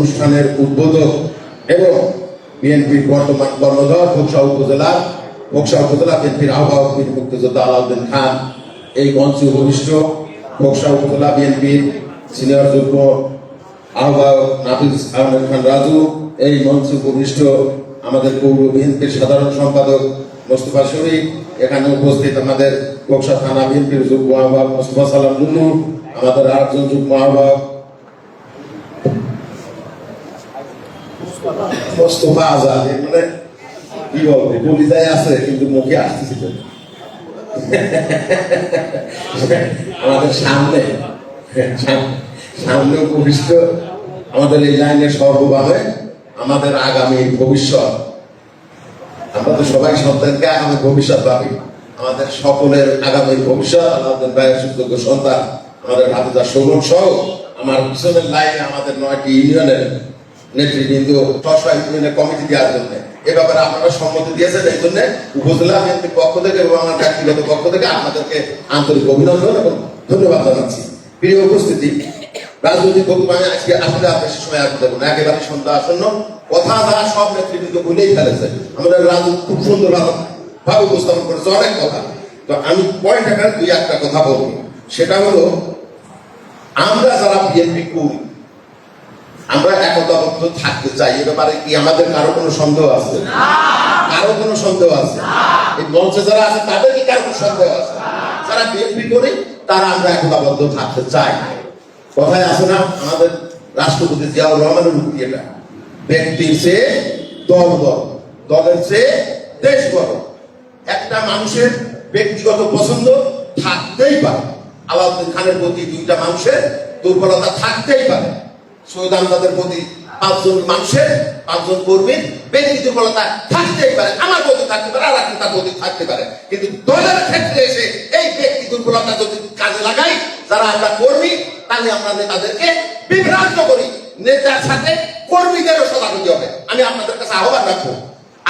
অনুষ্ঠানের উদ্বোধক এবং বিএনপির বর্তমান কর্ণধার খোকসা উপজেলা বিএনপির আহ্বায়ক বীর মুক্তিযোদ্ধা আলাউদ্দিন খান, এই মঞ্চে উপবিষ্ট খোকসা উপজেলা বিএনপির সিনিয়র যুগ্ম আহ্বায়ক নাফিজ আহমেদ খান রাজু, এই মঞ্চে উপবিষ্ট আমাদের পৌর বিএনপির সাধারণ সম্পাদক মোস্তফা শরীফ, এখানে উপস্থিত আমাদের খোকসা থানা বিএনপির যুগ্ম আহ্বায়ক মোস্তফা সালাম দুলু, আমাদের আরেকজন যুগ্ম আহ্বায়ক মোস্তফা আজাদ, মানে কি বলবো কলিজায় আছে কিন্তু মুখে আসতেছিল। আমাদের সামনে উপবিষ্ট আমাদের এই লাইনের সর্বভাবে আমাদের আগামী ভবিষ্যৎ, আমরা তো সবাই সন্তানকে আগামী ভবিষ্যৎ ভাবি, আমাদের সকলের আগামী ভবিষ্যৎ আমাদের ভাইয়ের সুযোগ্য সন্তান আমাদের হাফেজা সৌরভ সহ আমার পিছনের লাইনে আমাদের 9টি ইউনিয়নের নেতৃবৃন্দ ইউনিয়নের কমিটি দেওয়ার জন্য এ ব্যাপারে আপনারা সম্মতি দিয়েছেন। এই জন্য উপজেলা বিএনপির পক্ষ থেকে এবং আমার ব্যক্তিগত পক্ষ থেকে আপনাদেরকে আন্তরিক অভিনন্দন এবং ধন্যবাদ জানাচ্ছি। প্রিয় উপস্থিতি, রাজনৈতিক বক্তব্য আজকে আসলে আর বেশি সময় আসতে দেবো না, একেবারে সন্ধ্যা আসন্ন, কথা দ্বারা সব নেতৃবৃন্দ ভুলেই ফেলেছে। আমাদের রাজু খুব সুন্দর ভাবে উপস্থাপন করেছে অনেক কথা, তো আমি পয়েন্ট আকারে 2-1টা কথা বলবো। সেটা হলো আমরা যারা বিএনপি করি আমরা একতাবদ্ধ থাকতে চাই, এ ব্যাপারে কি আমাদের কারো কোনো সন্দেহ আছে? কারো কোনো সন্দেহ আছে? এই মঞ্চে যারা আছে তাদের কি কারো কোনো সন্দেহ আছে? যারা বিএনপি করি তারা আমরা একতাবদ্ধ থাকতে চাই। কথায় আছে না আমাদের রাষ্ট্রপতি জিয়াউর রহমানের উক্তি, এটা ব্যক্তির চেয়ে দল বড়, দলের চেয়ে দেশ বড়। একটা মানুষের ব্যক্তিগত পছন্দ থাকতেই পারে, আলাউদ্দিন খানের প্রতি 2টা মানুষের দুর্বলতা থাকতেই পারে, সৈয়দ আমজাদের প্রতি 5 জন মানুষের 5 জন কর্মীর ব্যক্তি দুর্বলতা থাকতেই পারে, আমার প্রতি থাকতে পারে, আর একটা প্রতি থাকতে পারে, কিন্তু দলের ক্ষেত্রে এসে এই ব্যক্তি দুর্বলতা যদি কাজে লাগাই যারা আমরা কর্মী, তাহলে আমরা নেতাদেরকে বিভ্রান্ত করি। নেতার সাথে কর্মীদেরও সদা হতে হবে। আমি আপনাদের কাছে আহ্বান রাখবো,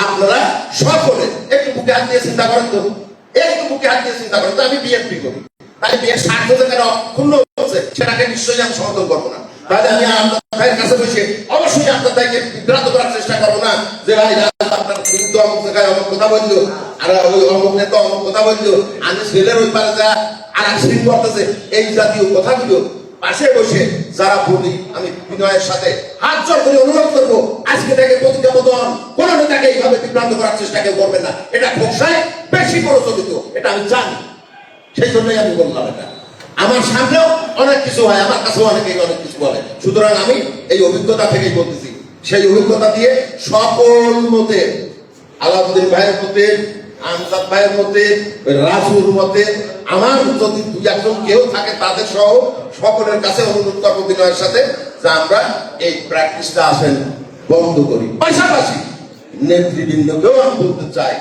আপনারা সকলে একটু বুকে হাত দিয়ে চিন্তা করেন তো, একটু বুকে হাত দিয়ে চিন্তা করেন তো, আমি বিএনপি করি, তাই বিয়ের স্বার্থ যেখানে ক্ষুণ্ণ হচ্ছে সেটাকে নিশ্চয়ই আমি সমর্থন করবো না। তাহলে আমি আপনার ভাইয়ের কাছে বসে অবশ্যই আপনার ভাইকে বিভ্রান্ত করার চেষ্টা করবো না যে ভাই আপনার কিন্তু অমুক জায়গায় অমুক কথা বললো, আর ওই অমুক নেতা অমুক কথা বললো, আমি ছেলের ওই পারে যা আর সিং করতেছে, এই জাতীয় কথাগুলো পাশে বসে যারা বলি, আমি বিনয়ের সাথে হাত জোর করে অনুরোধ করবো, আজকে থেকে প্রতিটা মতন কোন নেতাকে এইভাবে বিভ্রান্ত করার চেষ্টা কেউ করবে না। এটা খোকসায় বেশি প্রচলিত, এটা আমি জানি, সেই জন্যই আমি বললাম। এটা আমার সামনেও অনেক কিছু হয়, আমার কাছেও অনেকেই অনেক কিছু বলে, সুতরাং আমি এই অভিজ্ঞতা থেকেই বলতেছি। সেই অভিজ্ঞতা দিয়ে সকল মতে, আলাউদ্দিন ভাইয়ের মতে, আমজাদ ভাইয়ের মতে, রাজুর মতে, আমার যদি 2-1জন কেউ থাকে তাদের সহ সকলের কাছে অনুরোধ করবো বিনয়ের সাথে যে আমরা এই প্র্যাকটিসটা আসেন বন্ধ করি। পাশাপাশি নেতৃবৃন্দকেও আমি বলতে চাই,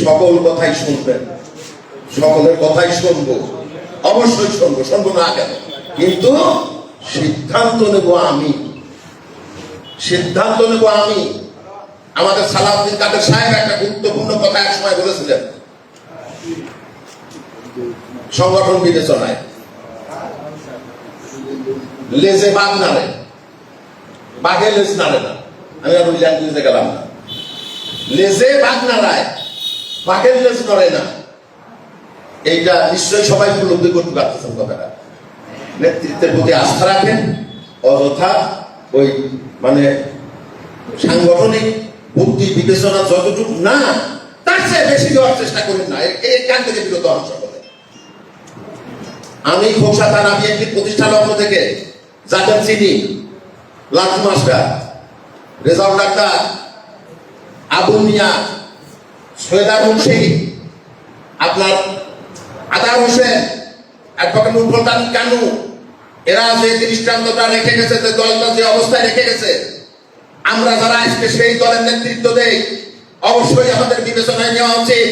সকল কথাই শুনবেন, সকলের কথাই শুনবো, অবশ্যই শুনবো না কেন, কিন্তু সিদ্ধান্ত নেব আমি, সিদ্ধান্ত নেব আমি। আমাদের সালাউদ্দিন কাদের সাহেব একটা গুরুত্বপূর্ণ কথা এক সময় বলেছিলেন, সংগঠন বিবেচনায় লেজে বাঘ নাড়ে, বাঘে লেজ নাড়ে না। আমি আর ওই ল্যাঙ্গুয়েজে গেলাম না। লেজে বাঘ নাড়ায়, বাঘের লেজ নড়ে না। এইটা নিশ্চয়ই সবাই উপলব্ধি করতে পারতেছেন কথাটা। নেতৃত্বের প্রতি আস্থা রাখেন, অযথা ওই মানে সাংগঠনিক বুদ্ধি বিবেচনা যতটুকু না তার চেয়ে বেশি দেওয়ার চেষ্টা করেন না, এখান থেকে বিরত হন সকলে। আমি খোকসা থানা বিএনপির প্রতিষ্ঠা লগ্ন থেকে যাদের চিনি, লাটু মাস্টার, রেজাউল ডাক্তার, আবু মিয়া, সৈয়দা মুন্সি, আপনার আদার হোসেন, অ্যাডভোকেট মুফতান কানু, এরা যে দৃষ্টান্তটা রেখে গেছে, যে দলটা যে অবস্থায় রেখে গেছে, আমরা যারা আজকে সেই দলের নেতৃত্ব দেই, অবশ্যই আমাদের বিবেচনায় নেওয়া উচিত।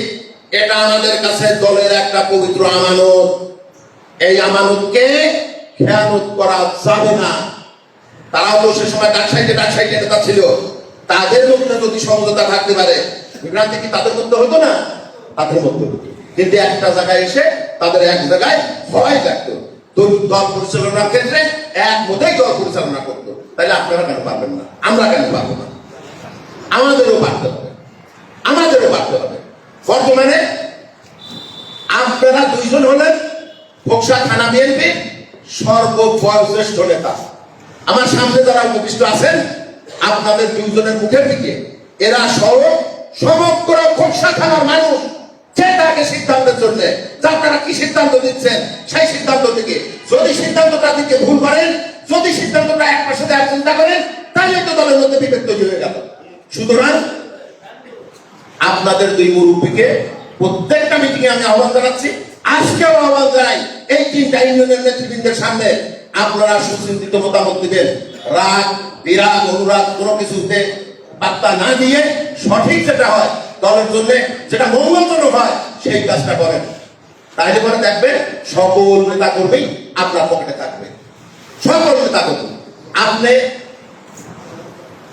এটা আমাদের কাছে দলের একটা পবিত্র আমানত, এই আমানতকে খেয়ানত করা যাবে না। তারাও তো সে সময় ডাকসাইটে নেতা ছিল, তাদের মধ্যে যদি সমঝোতা থাকতে পারে, বিভ্রান্তি কি তাদের মধ্যে হতো না? তাদের মধ্যে হতো, কিন্তু একটা জায়গায় এসে তাদের এক জায়গায় ভয় থাকতো। দল পরিচালনার ক্ষেত্রে এক মতেই দল পরিচালনা করতো। তাহলে আপনারা কেন পারবেন না? আমরা কেন পারবো না? আমাদেরও পারতে হবে, আমাদেরও পারতে হবে। বর্তমানে আপনারা দুইজন হলেন খোকসা থানা বিএনপির সর্ববয়োজ্যেষ্ঠ নেতা। আমার সামনে যারা উপবিষ্ট আছেন, আপনাদের দুইজনের মুখের দিকে এরা সমগ্র খোকসা থানার মানুষ যে তাকে সিদ্ধান্তের জন্য আপনারা কি সিদ্ধান্ত দিচ্ছেন, সেই সিদ্ধান্ত থেকে যদি সিদ্ধান্তটা দিকে ভুল করেন, যদি সিদ্ধান্তটা এক পাশে দেওয়ার চিন্তা করেন, তাহলে তো দলের মধ্যে বিভেদ তৈরি হয়ে গেল। সুতরাং আপনাদের দুই মুরব্বীকে প্রত্যেকটা মিটিং এ আমি আহ্বান জানাচ্ছি, আজকেও আহ্বান জানাই, এই তিনটা ইউনিয়নের নেতৃবৃন্দের সামনে আপনারা সুচিন্তিত মতামত দিবেন। রাগ, বিরাগ, অনুরাগ কোনো কিছুতে পাত্তা না দিয়ে সঠিক যেটা হয়, দলের জন্য যেটা মঙ্গলজনক হয়, সেই কাজটা করেন। তাইলে পরে দেখবেন সকল নেতা কর্মী আপনার পকেটে থাকবে। সকল নেতা কর্মী আপনি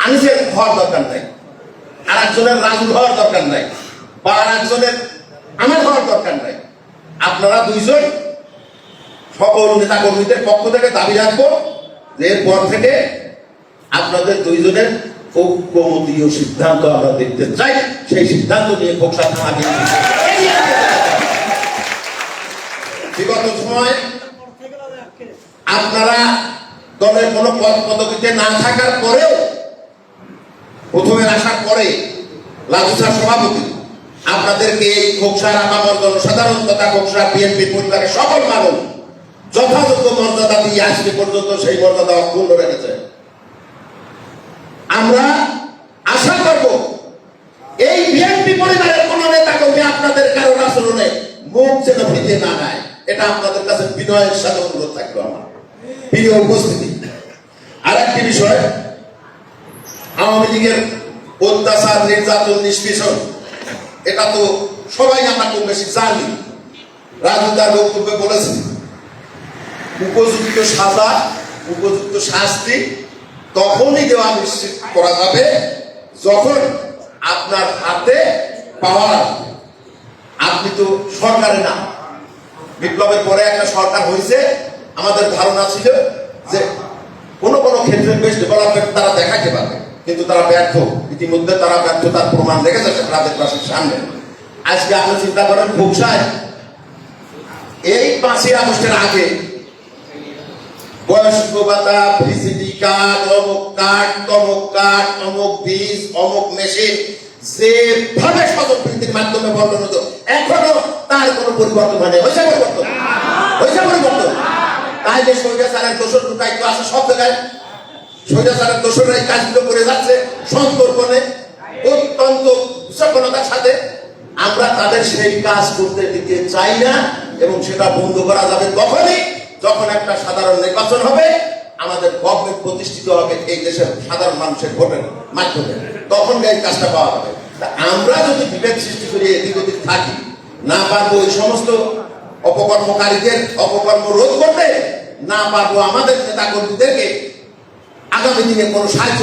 আনিসের হওয়ার দরকার নাই, আর একজনের রাজুর হওয়ার দরকার নাই, বা আর একজনের আমার হওয়ার দরকার নাই। আপনারা দুইজন সকল নেতা কর্মীদের পক্ষ থেকে দাবি রাখবো যে এরপর থেকে আপনাদের দুইজনের ঐক্যমতীয় সিদ্ধান্ত আমরা দেখতে চাই। সেই সিদ্ধান্ত নিয়ে খোকসা থানা বিগত সময় আপনারা দলের কোনো পদ পদবিতে না থাকার পরেও, প্রথমে আসার পরে লাগুসার সভাপতি আপনাদেরকে এই খোকসার আপামর জনসাধারণ তথা খোকসা বিএনপি পরিবারের সকল মানুষ যথাযথ মর্যাদা দিয়ে আজকে পর্যন্ত সেই মর্যাদা অক্ষুণ্ণ রেখেছে। আমরা আশা করব এই বিএনপি পরিবারের কোন নেতা কর্মী আপনাদের কারোর আচরণে মুখ যেন ফিরিয়ে না নেয়, এটা আপনাদের কাছে বিনয়ের সাথে অনুরোধ থাকবে। আমার প্রিয় উপস্থিতি, আর একটি বিষয়, আওয়ামী লীগের অত্যাচার, নির্যাতন, নিষ্পেষণ, এটা তো সবাই আমরা খুব বেশি জানি। রাজু তার বক্তব্যে বলেছেন উপযুক্ত সাজা, উপযুক্ত শাস্তি তখনই দেওয়া নিশ্চিত করা যাবে যখন আপনার হাতে পাওয়ার আসবে। আপনি তো সরকারে না, বিপ্লবের পরে একটা সরকার হয়েছে, আমাদের ধারণা ছিল যে কোন কোন ক্ষেত্রে বেশ ডেভেলপমেন্ট তারা দেখাতে পারবে, কিন্তু তারা ব্যর্থ। ইতিমধ্যে তারা ব্যর্থতার প্রমাণ রেখেছে রাজ্যবাসীর সামনে। আজকে আপনি চিন্তা করেন খোকসায় এই 5ই আগস্টের আগে বয়স্ক ভাতা, ভিসিডি কার্ড, অমুক কার্ড, তমুক কার্ড, অমুক বীজ, অমুক মেশিন যেভাবে স্বজনপ্রীতির মাধ্যমে বন্টন হতো, এখনো তার কোনো পরিবর্তন হয়নি। হয়েছে পরিবর্তন? হয়েছে পরিবর্তন? তাই যে স্বৈরাচারের দোষর দায়িত্ব আছে সব জায়গায়, স্বৈরাচারের দোষরা এই কাজগুলো করে যাচ্ছে সন্তর্পণে, অত্যন্ত সচেতনতার সাথে। আমরা তাদের সেই কাজ করতে দিতে চাই না, এবং সেটা বন্ধ করা যাবে তখনই যখন একটা সাধারণ নির্বাচন হবে, আমাদের গভর্নমেন্ট প্রতিষ্ঠিত হবে এই দেশের সাধারণ মানুষের ভোটের মাধ্যমে, তখন এই কাজটা পাওয়া যাবে। আমরা যদি বিভেদ সৃষ্টি করে এদিক ওদিক থাকি, না পারবো ওই সমস্ত অপকর্মকারীদের অপকর্ম রোধ করতে, না পারবো আমাদের নেতা কর্মীদেরকে আগামী দিনে কোনো সাহায্য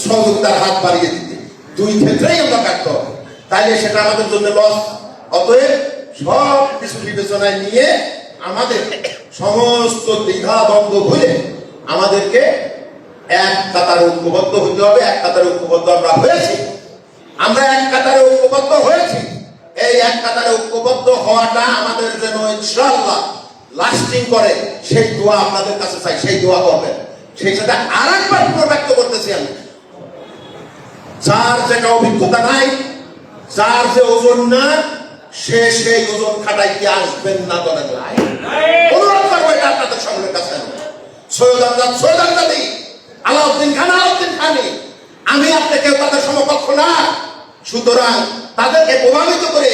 সহযোগিতার হাত বাড়িয়ে দিতে, দুই ক্ষেত্রেই আমরা ব্যর্থ হবে। তাইলে সেটা আমাদের জন্য লস। অতএব সব কিছু বিবেচনায় নিয়ে আমাদের সমস্ত দ্বিধা দ্বন্দ্ব ভুলে আমাদেরকে এক কাতারে ঐক্যবদ্ধ হইতে হবে। এক কাতারে ঐক্যবদ্ধ আমরা হয়েছি, আমরা এক কাতারে ঐক্যবদ্ধ হয়েছি। এই এক কাতারে ঐক্যবদ্ধ হওয়াটা আমাদের যেন ইনশাআল্লাহ লাস্টিং করে, সেই দোয়া আপনাদের কাছে চাই, সেই দোয়া করবেন। সেই সাথে আর একবার পুনর্ব্যক্ত করতেছি আমি, যার যেটা অভিজ্ঞতা নাই, যার যে ওজন না, সে সেই ওজন খাটাইতে আসবেন না দলে দলে। অনুরোধ করবো এটা আপনাদের সকলের কাছে। সৈয়দ আমজাদ সৈয়দ আমজাদি, আলাউদ্দিন খান আলাউদ্দিন খানি, আমি আপনাকে তাদের সমকক্ষ না। সুতরাং তাদেরকে প্রভাবিত করে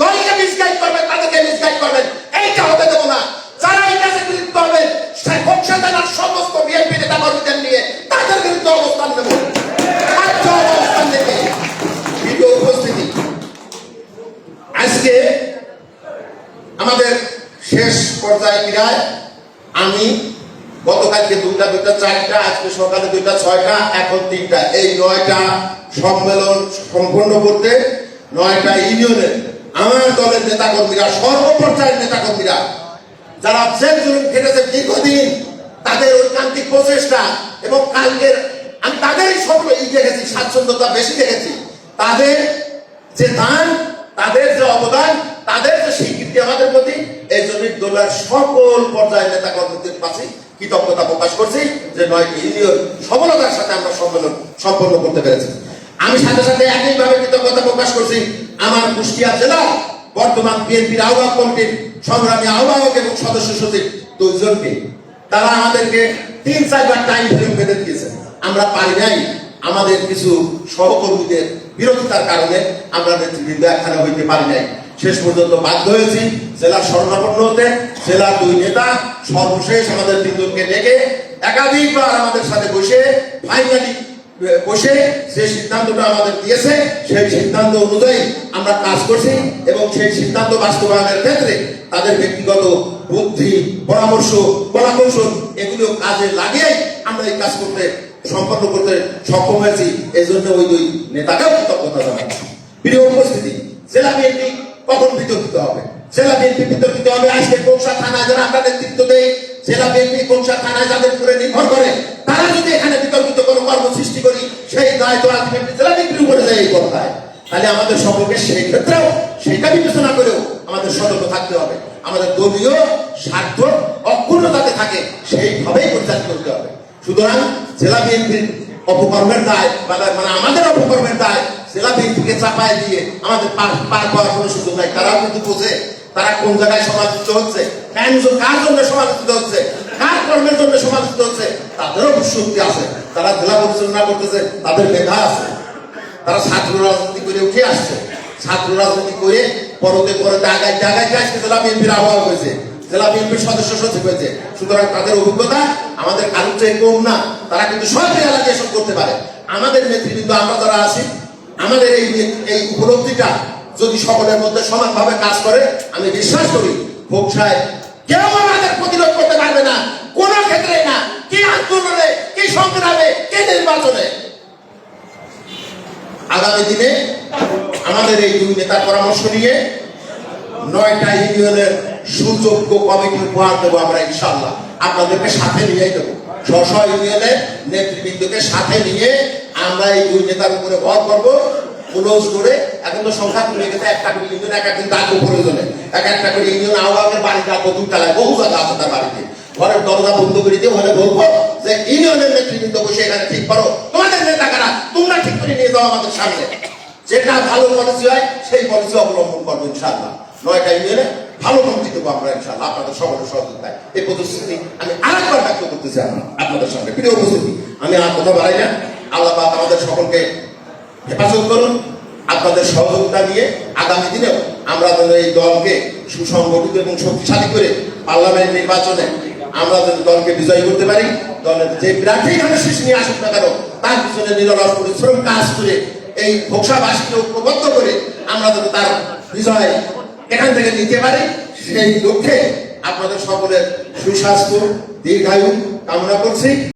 দলকে মিসগাইড করবেন, তাদেরকে মিসগাইড করবেন, এইটা হতে দেবো না। যারা এই কাজে বিরুদ্ধ হবেন, খোকসা থানার সমস্ত বিএনপি নেতা কর্মীদের নিয়ে তাদের বিরুদ্ধে অবস্থান নেব। অবস্থান নেবে। ভিডিও উপস্থিতি, আজকে আমাদের শেষ পর্যায়ে বিদায়। আমি গতকালকে 2টা 4টা, আজকে সকালে 2টা 6টা, এখন 3টা, এই 9টা সম্মেলন সম্পন্ন করতে 9টা ইউনিয়নের আমার দলের নেতা কর্মীরা, সর্বপর্যায়ের নেতা কর্মীরা যারা জেল জুলুম খেটেছে দীর্ঘদিন, তাদের ঐকান্তিক প্রচেষ্টা এবং কালকের আমি তাদেরই সব দেখেছি, স্বাচ্ছন্দ্যতা বেশি দেখেছি। তাদের যে দান, তাদের যে অবদান, তাদের যে স্বীকৃতি আমাদের প্রতি, এই জন্য দলের সকল পর্যায়ের নেতা কর্মীদের কাছে কৃতজ্ঞতা প্রকাশ করছি যে 9টি ইউনিয়ন সফলতার সাথে আমরা সম্মেলন সম্পন্ন করতে পেরেছি। আমি সাথে সাথে একইভাবে কৃতজ্ঞতা প্রকাশ করছি আমার কুষ্টিয়া জেলা বর্তমান বিএনপির আহ্বায়ক কমিটির সংগ্রামী আহ্বায়ক এবং সদস্য সচিব 2 জনকে। তারা আমাদেরকে 3-4 বার টাইম ফ্রেম বেঁধে দিয়েছে, আমরা পারি নাই। আমাদের কিছু সহকর্মীদের বিরোধিতার কারণে আমরা নেতৃবৃন্দ একখানে হইতে পারি নাই। শেষ পর্যন্ত বাধ্য হয়েছি জেলার শরণাপন্ন হতে। জেলার 2 নেতা সর্বশেষ আমাদের 3 জনকে ডেকে একাধিকবার আমাদের সাথে বসে ফাইনালি বসে যে সিদ্ধান্তটা আমাদের দিয়েছে সেই সিদ্ধান্ত অনুযায়ী আমরা কাজ করছি এবং সেই সিদ্ধান্ত বাস্তবায়নের ক্ষেত্রে তাদের ব্যক্তিগত বুদ্ধি, পরামর্শ, কলাকৌশল এগুলো কাজে লাগিয়ে আমরা এই কাজ করতে সম্পন্ন করতে সক্ষম হয়েছি। এই জন্য ওই 2 নেতাকেও কৃতজ্ঞতা জানাচ্ছি। প্রিয় উপস্থিতি, জেলা বিএনপি কখন বিতর্কিত হবে? জেলা বিএনপি বিতর্কিত হবে আজকে কোকসা থানায় যারা আমরা নেতৃত্ব দেই, জেলা বিএনপি কোকসা থানায় যাদের উপরে নির্ভর করে, তারা যদি এখানে বিতর্কিত কোনো কর্ম সৃষ্টি করি সেই দায় তো আলটিমেটলি জেলা বিএনপির উপরে যায় এই কথায়। তাহলে আমাদের সকলকে সেই ক্ষেত্রেও সেটা বিবেচনা করেও আমাদের সতর্ক থাকতে হবে। আমাদের দলীয় স্বার্থ অক্ষুণ্ণ যাতে থাকে সেইভাবেই পরিচালিত করতে হবে। সুতরাং জেলা বিএনপির অপকর্মের দায় মানে আমাদের অপকর্মের দায় জেলা বিএনপিকে চাপায় দিয়ে আমাদের পার পাওয়ার কোনো সুযোগ নাই। তারাও কিন্তু বোঝে তারা কোন জায়গায় সমালোচিত হচ্ছে, কার জন্য সমালোচিত হচ্ছে, কার কর্মের জন্য সমালোচিত হচ্ছে, তাদেরও শক্তি আছে। তারা জেলা পরিচালনা করতেছে, তাদের মেধা আছে। তারা ছাত্র রাজনীতি করে উঠে আসছে, ছাত্র রাজনীতি করে পরতে আগাইতে আজকে জেলা বিএনপির আহ্বায়ক হয়েছে, জেলা বিএনপির সদস্য সচিব হয়েছে। সুতরাং তাদের অভিজ্ঞতা আমাদের কারোর চেয়ে কম না। তারা কিন্তু সব রিয়ালাইজেশন করতে পারে। আমাদের নেতৃবৃন্দ আমরা যারা আছি, আমাদের এই উপলব্ধিটা যদি সকলের মধ্যে সমানভাবে কাজ করে, আমি বিশ্বাস করি ভোক্সায় কেউ আমাদের প্রতিরোধ করতে পারবে না, কোন ক্ষেত্রে না, কি আন্দোলনে, কি সংগ্রামে, কি নির্বাচনে। আগামী দিনে আমাদের এই 2 নেতার পরামর্শ নিয়ে 9টা ইউনিয়নের সুযোগ্য কমিটি উপহার দেবো আমরা ইনশাআল্লাহ। আপনাদেরকে সাথে নিয়েই দেবো, স্ব ইউনিয়নের নেতৃবৃন্দকে সাথে নিয়ে আমরা এই 2 নেতার উপরে ভর করবো। ক্লোজ করে এখন তো সংখ্যা তুলে গেছে, একটা করে ইউনিয়ন এক একদিন ডাকবো প্রয়োজনে, একটা করে ইউনিয়ন আহ্বায়কের বাড়ি ডাকবো, 2 তলায় বহু জায়গা আছে তার বাড়িতে। ঘরের দরজা বন্ধ করে দিয়ে ওখানে বলবো যে ইউনিয়নের নেতৃবৃন্দ বসে এখানে ঠিক করো, তোমাদের নেতা কারা তোমরা ঠিক করে নিয়ে যাও আমাদের সামনে। যেটা ভালো পলিসি হয় সেই পলিসি অবলম্বন করবো ইনশাআল্লাহ। 9টা ইউনিয়নে ভালো কমিটি দেবো আমরা ইনশাআল্লাহ আপনাদের সকলের সহযোগিতায়। এই প্রতিশ্রুতি আমি আরেকবার ব্যক্ত করতেছি আপনাদের সঙ্গে। প্রিয় উপস্থিতি, আমি আর কথা বাড়াই না। আল্লাহ পাক আমাদের সকলকে হেফাজত করুন। আপনাদের সহযোগিতা নিয়ে আগামী দিনেও আমরা যেন এই দলকে সুসংগঠিত এবং শক্তিশালী করে পার্লামেন্ট নির্বাচনে আমরা যেন দলকে বিজয়ী করতে পারি। দলের যে প্রার্থী এখানে শীর্ষ নিয়ে আসুক না কেন, তার পিছনে নিরলস পরিশ্রম কাজ করে এই ভোক্সাবাসীকে ঐক্যবদ্ধ করে আমরা যেন তার বিজয় এখান থেকে নিতে পারি, সেই লক্ষ্যে আপনাদের সকলের সুস্বাস্থ্য দীর্ঘায়ু কামনা করছি।